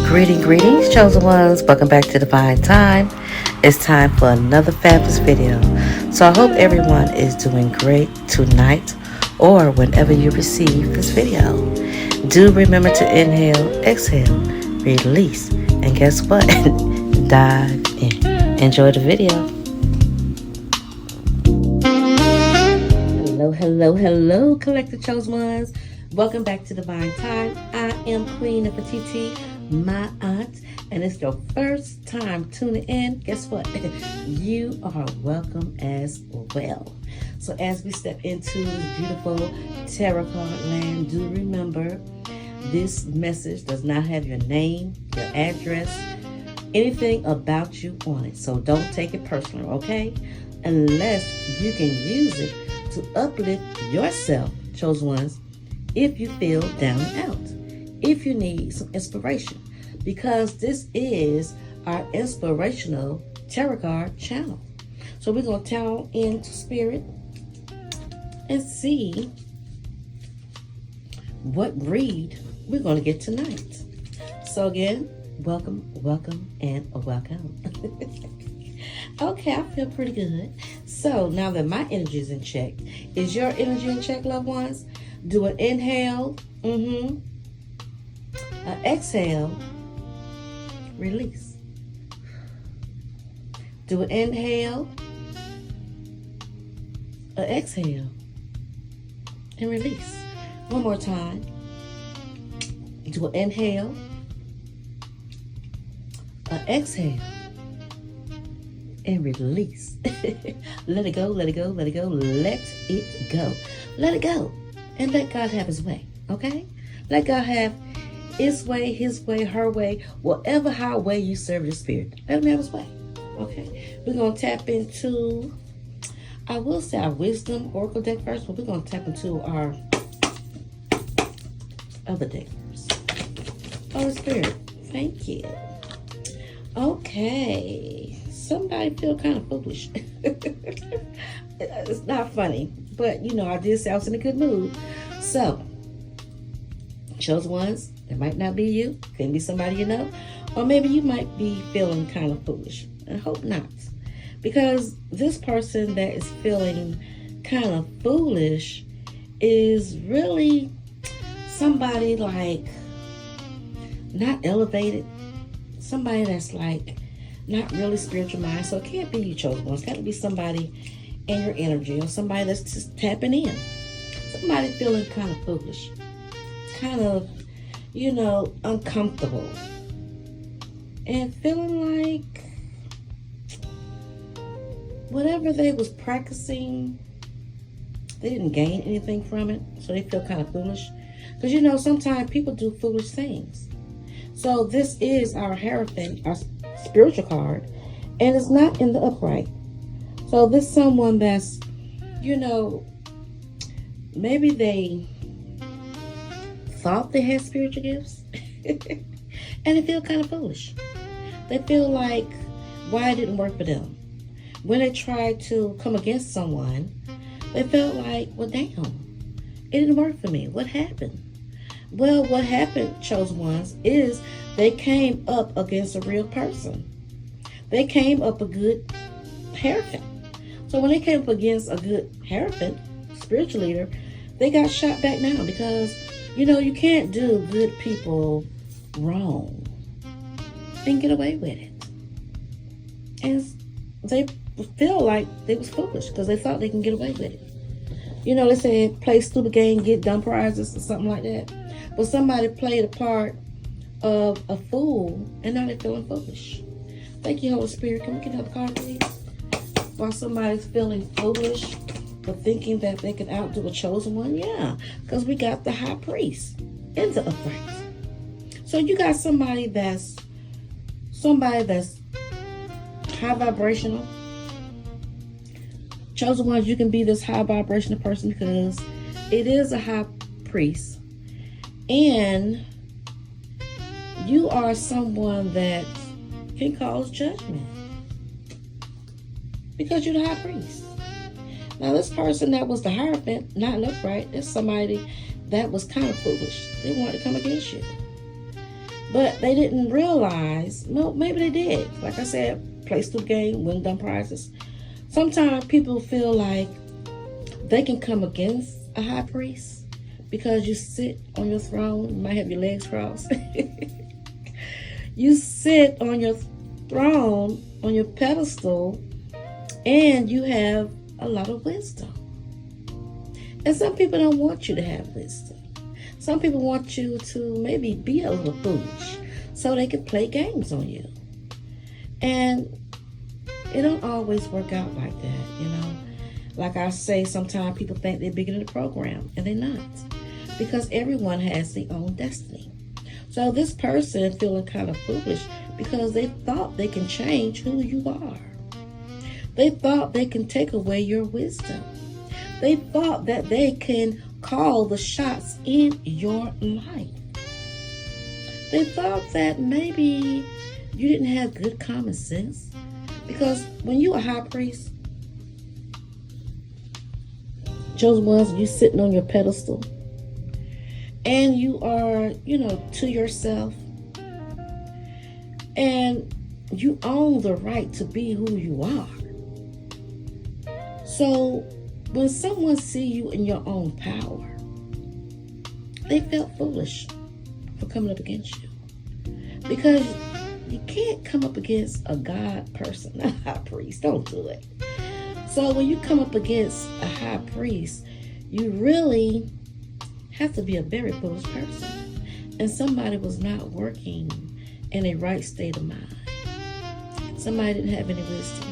Greetings, chosen ones. Welcome back to Divine Time. It's time for another fabulous video. So I hope everyone is doing great tonight or whenever you receive this video. Do remember to inhale, exhale, release, and guess what? Dive in. Enjoy the video. Hello, collective chosen ones. Welcome back to Divine Time. I am Queen Nefertiti, my aunt, and it's your first time tuning in. Guess what? You are welcome as well. So as we step into this beautiful tarot card land, do remember this message does not have your name, your address, anything about you on it. So don't take it personal, okay? Unless you can use it to uplift yourself, chosen ones, if you feel down and out, if you need some inspiration, because this is our inspirational tarot card channel. So we're going to tap into spirit and see what read we're going to get tonight. So again, welcome, and welcome. Okay, I feel pretty good. So now that my energy is in check, is your energy in check, loved ones? Do an inhale, an exhale, release. Do an inhale, an exhale, and release. One more time. Do an inhale, an exhale, and release. Let it go, let it go, let it go, let it go. Let it go. And let God have his way, okay? Let God have his way, her way, whatever how way you serve the spirit. Let him have his way, okay? We're going to tap into, I will say our wisdom oracle deck first, but we're going to tap into our other deck first. Holy Spirit, thank you. Okay. Somebody feel kind of foolish. It's not funny, but you know, I did say I was in a good mood. So, chosen ones, it might not be you, could be somebody you know, or maybe you might be feeling kind of foolish. I hope not, because this person that is feeling kind of foolish is really somebody like not elevated, somebody that's like not really spiritual mind. So it can't be you, chosen ones. It's got to be somebody in your energy, or somebody that's just tapping in. Somebody feeling kind of foolish, kind of, you know, uncomfortable, and feeling like whatever they was practicing, they didn't gain anything from it. So they feel kind of foolish. Because, you know, sometimes people do foolish things. So this is our Hierophant, our spiritual card, and it's not in the upright. So this someone that's, you know, maybe they thought they had spiritual gifts and they feel kind of foolish. They feel like why it didn't work for them. When they tried to come against someone, they felt like, well, damn, it didn't work for me. What happened? Well, what happened, chosen ones, is they came up against a real person. They came up a good Hierophant. So when they came up against a good Hierophant, spiritual leader, they got shot back down because, you know, you can't do good people wrong and get away with it. And they feel like they was foolish because they thought they can get away with it. You know, they say play stupid game, get dumb prizes or something like that. But somebody played a part of a fool, and now they're feeling foolish. Thank you, Holy Spirit. Can we get another card, please? While somebody's feeling foolish but thinking that they can outdo a chosen one, yeah, because we got the high priest in the upright. So you got somebody that's high vibrational. Chosen ones, you can be this high vibrational person because it is a high priest. And you are someone that can cause judgment because you're the high priest. Now, this person that was the Hierophant, not upright, is somebody that was kind of foolish. They wanted to come against you. But they didn't realize, no, maybe they did. Like I said, play stupid game, win dumb prizes. Sometimes people feel like they can come against a high priest because you sit on your throne. You might have your legs crossed. You sit on your throne, on your pedestal, and you have a lot of wisdom. And some people don't want you to have wisdom. Some people want you to maybe be a little foolish so they can play games on you. And it don't always work out like that, you know. Like I say, sometimes people think they're bigger than the program, and they're not. Because everyone has their own destiny. So this person feeling kind of foolish because they thought they can change who you are. They thought they can take away your wisdom. They thought that they can call the shots in your life. They thought that maybe you didn't have good common sense. Because when you're a high priest, chosen ones, you sitting on your pedestal, and you are, to yourself, and you own the right to be who you are. So when someone see you in your own power, they felt foolish for coming up against you. Because you can't come up against a God person, not a high priest. Don't do it. So when you come up against a high priest, you really have to be a very foolish person. And somebody was not working in a right state of mind. Somebody didn't have any wisdom.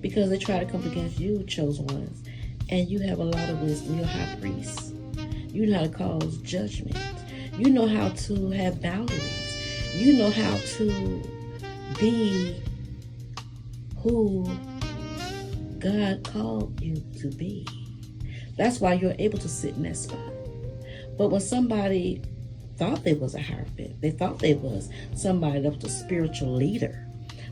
Because they try to come against you, chosen ones. And you have a lot of wisdom. You're a high priest. You know how to cause judgment. You know how to have boundaries. You know how to be who God called you to be. That's why you're able to sit in that spot. But when somebody thought they was a hierophant, they thought they was somebody that was a spiritual leader,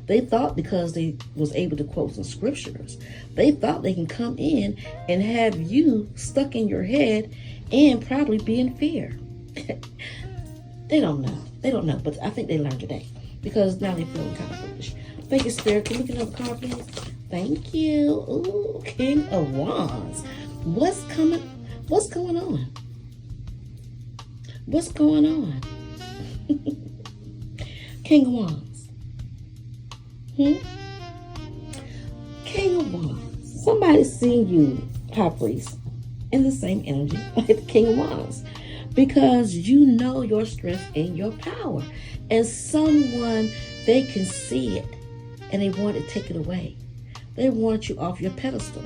they thought because they was able to quote some scriptures, they thought they can come in and have you stuck in your head and probably be in fear. They don't know. They don't know, but I think they learned today because now they're feeling kind of foolish. Thank you, Spirit. Can we get another card, please? Thank you. Ooh, King of Wands. What's coming? What's going on? What's going on? King of Wands. King of Wands. Somebody's seeing you, high priest, in the same energy like the King of Wands. Because you know your strength and your power. And someone, they can see it and they want to take it away. They want you off your pedestal.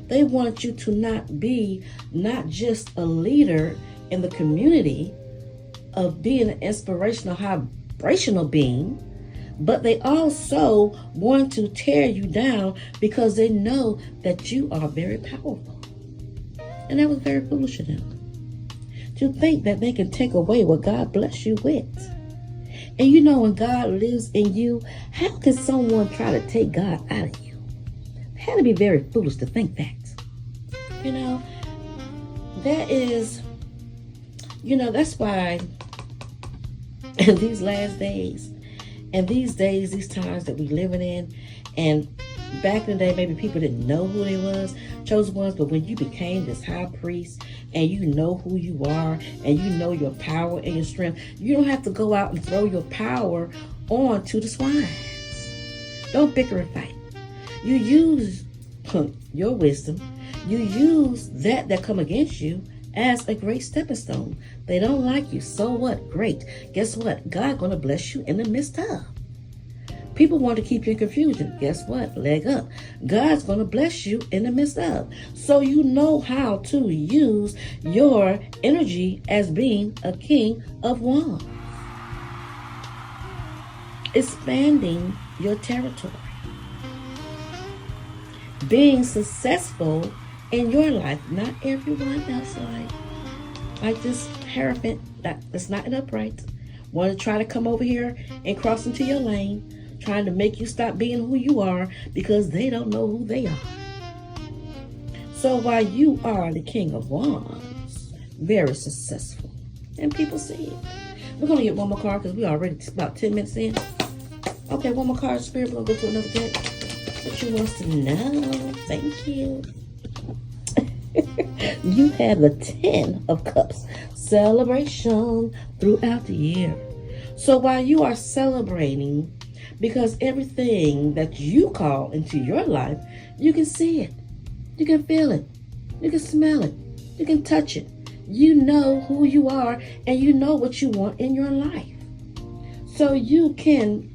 They want you to not be not just a leader in the community of being an inspirational, vibrational being, but they also want to tear you down because they know that you are very powerful. And that was very foolish of them. To think that they can take away what God bless you with. And you know when God lives in you, how can someone try to take God out of you? It had to be very foolish to think that. That is, that's why in these last days, and these days, these times that we're living in, and back in the day, maybe people didn't know who they was, chosen ones, but when you became this high priest, and you know who you are, and you know your power and your strength, you don't have to go out and throw your power on to the swines. Don't bicker and fight. You use your wisdom. You use that come against you as a great stepping stone. They don't like you. So what? Great. Guess what? God gonna bless you in the midst of. People want to keep you in confusion. Guess what? Leg up. God's going to bless you in the midst of. So you know how to use your energy as being a King of Wands. Expanding your territory. Being successful in your life. Not everyone else like this hierophant that's not upright. Want to try to come over here and cross into your lane. Trying to make you stop being who you are because they don't know who they are. So while you are the King of Wands, very successful, and people see it. We're going to get one more card because we already about 10 minutes in. Okay, one more card, Spirit. We're going to go to another deck. What you want to know? Thank you. You have the 10 of Cups. Celebration throughout the year. So while you are celebrating, because everything that you call into your life, you can see it. You can feel it. You can smell it. You can touch it. You know who you are and you know what you want in your life. So you can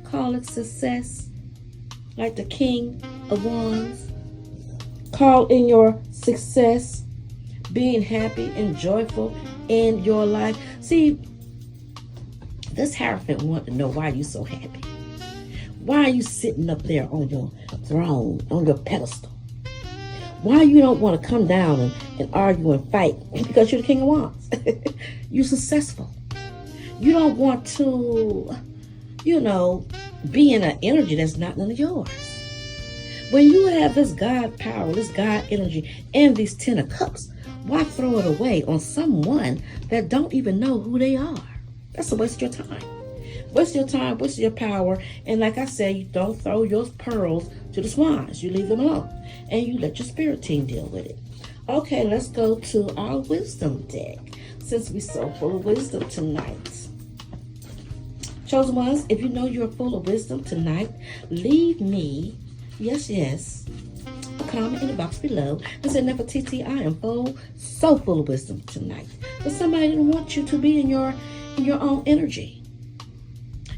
call it success, like the King of Wands. Call in your success, being happy and joyful in your life. See, this Hierophant want to know why you so happy. Why are you sitting up there on your throne, on your pedestal? Why you don't want to come down and argue and fight? Because you're the King of Wands. You're successful. You don't want to, be in an energy that's not none of yours. When you have this God power, this God energy, and these 10 of Cups, why throw it away on someone that don't even know who they are? That's a waste of your time. Waste your time, waste your power. And like I said, you don't throw your pearls to the swines. You leave them alone. And you let your spirit team deal with it. Okay, let's go to our wisdom deck, since we're so full of wisdom tonight. Chosen ones, if you know you're full of wisdom tonight, leave me, yes, a comment in the box below and say, Nefertiti, I am so full of wisdom tonight. But somebody didn't want you to be in your own energy.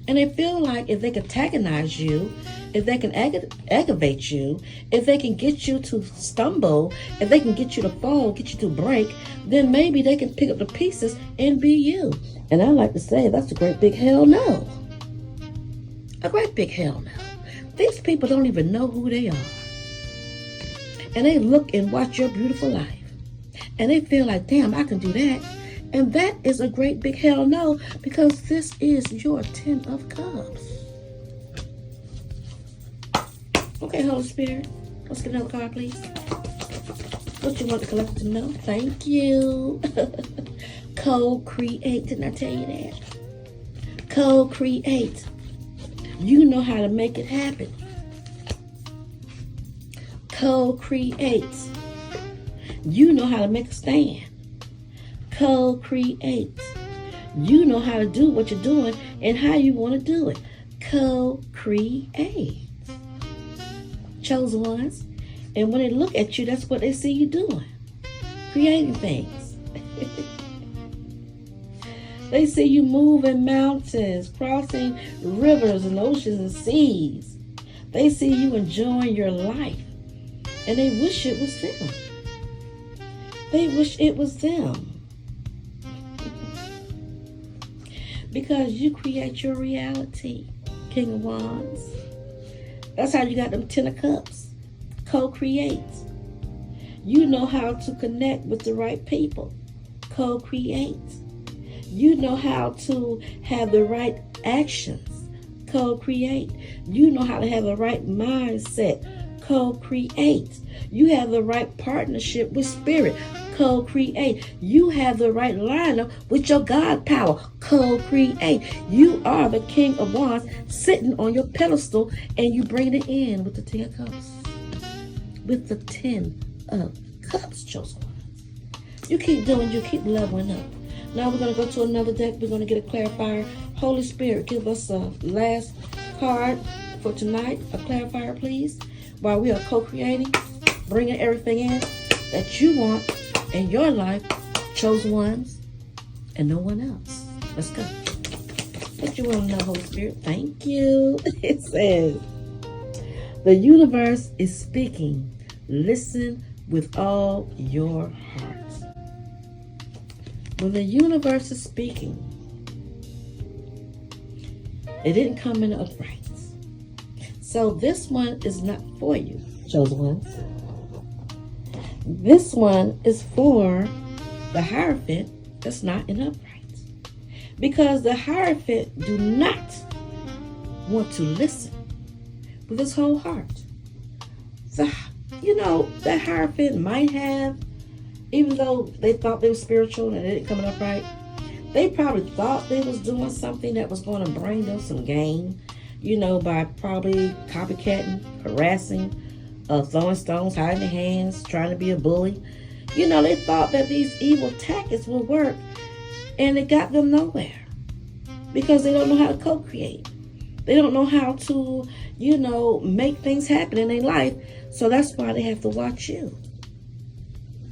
And they feel like if they can antagonize you, if they can aggravate you, if they can get you to stumble, if they can get you to fall, get you to break, then maybe they can pick up the pieces and be you. And I like to say that's a great big hell no. A great big hell no. These people don't even know who they are. And they look and watch your beautiful life. And they feel like, damn, I can do that. And that is a great big hell no, because this is your 10 of Cups. Okay, Holy Spirit, let's get another card, please. What you want the collector to know? Thank you. Co-create. Didn't I tell you that? Co-create. You know how to make it happen. Co-create. You know how to make a stand. Co-create. You know how to do what you're doing and how you want to do it. Co-create. Chosen ones. And when they look at you, that's what they see you doing. Creating things. They see you moving mountains, crossing rivers and oceans and seas. They see you enjoying your life. And they wish it was them. They wish it was them. Because you create your reality, King of Wands. That's how you got them 10 of Cups. Co-create. You know how to connect with the right people. Co-create. You know how to have the right actions. Co-create. You know how to have the right mindset. Co-create. You have the right partnership with spirit. Co-create. You have the right lineup with your God power. Co-create. You are the King of Wands sitting on your pedestal, and you bring it in with the 10 of Cups. With the 10 of Cups, chosen ones. You keep doing, you keep leveling up. Now we're going to go to another deck. We're going to get a clarifier. Holy Spirit, give us a last card for tonight. A clarifier, please. While we are co-creating, bringing everything in that you want in your life, chosen ones, and no one else. Let's go. What you want to know, Holy Spirit? Thank you. It says, the universe is speaking. Listen with all your heart. When the universe is speaking, it didn't come in uprights. So this one is not for you, chosen ones. This one is for the Hierophant that's not in uprights. Because the Hierophant do not want to listen with his whole heart. So, that Hierophant might have, even though they thought they were spiritual and it didn't come upright, They probably thought they was doing something that was going to bring them some gain, by probably copycatting, harassing, throwing stones, hiding their hands, trying to be a bully. They thought that these evil tactics would work, and it got them nowhere because they don't know how to co-create. They don't know how to, make things happen in their life. So that's why they have to watch you.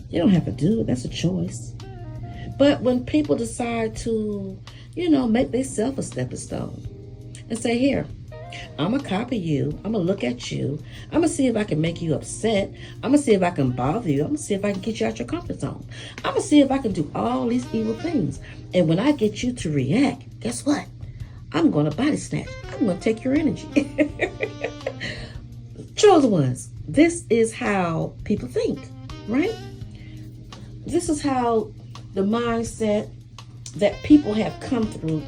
You don't have to do it. That's a choice. But when people decide to, make themselves a stepping stone and say, here, I'm going to copy you. I'm going to look at you. I'm going to see if I can make you upset. I'm going to see if I can bother you. I'm going to see if I can get you out your comfort zone. I'm going to see if I can do all these evil things. And when I get you to react, guess what? I'm going to body snatch. I'm going to take your energy. Chosen ones, this is how people think, right? This is how the mindset that people have come through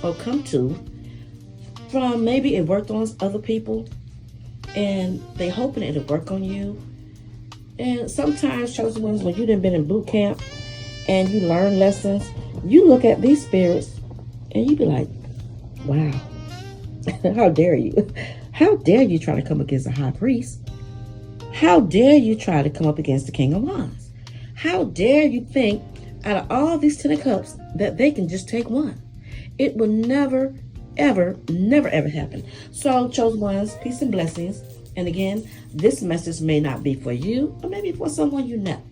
or come to from maybe it worked on other people and they hoping it'll work on you. And sometimes, chosen ones, when you've been in boot camp and you learn lessons, you look at these spirits and you be like, wow, how dare you? How dare you try to come against a high priest? How dare you try to come up against the King of Wands? How dare you think out of all these 10 of Cups that they can just take one? It will never, ever, never, ever happen. So, chosen ones, peace and blessings. And again, this message may not be for you or maybe for someone you know.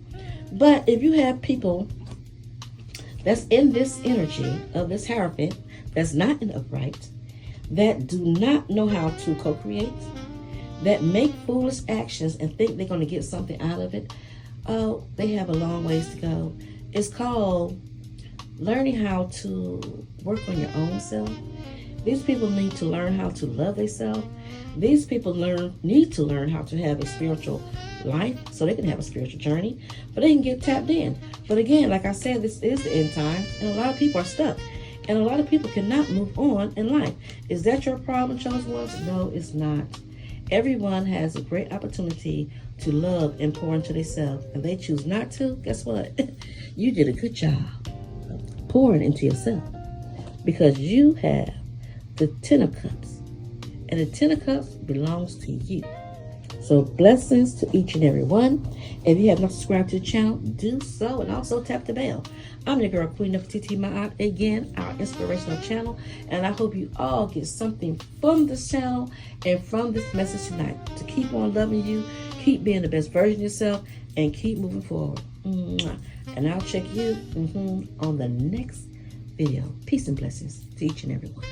But if you have people that's in this energy of this Hierophant, that's not in upright, that do not know how to co-create, that make foolish actions and think they're going to get something out of it, they have a long ways to go. It's called learning how to work on your own self. These people need to learn how to love themselves. These people need to learn how to have a spiritual life so they can have a spiritual journey, but they can get tapped in. But again, like I said, this is the end time, and a lot of people are stuck. And a lot of people cannot move on in life. Is that your problem, chosen ones? No, it's not. Everyone has a great opportunity to love and pour into themselves. And they choose not to, guess what? You did a good job pouring into yourself. Because you have the 10 of Cups. And the 10 of Cups belongs to you. So blessings to each and every one. If you have not subscribed to the channel, do so, and also tap the bell. I'm your girl, Queen of TT Ma'at, again, our inspirational channel, and I hope you all get something from this channel and from this message tonight to keep on loving you, keep being the best version of yourself, and keep moving forward. And I'll check you on the next video. Peace and blessings to each and every one.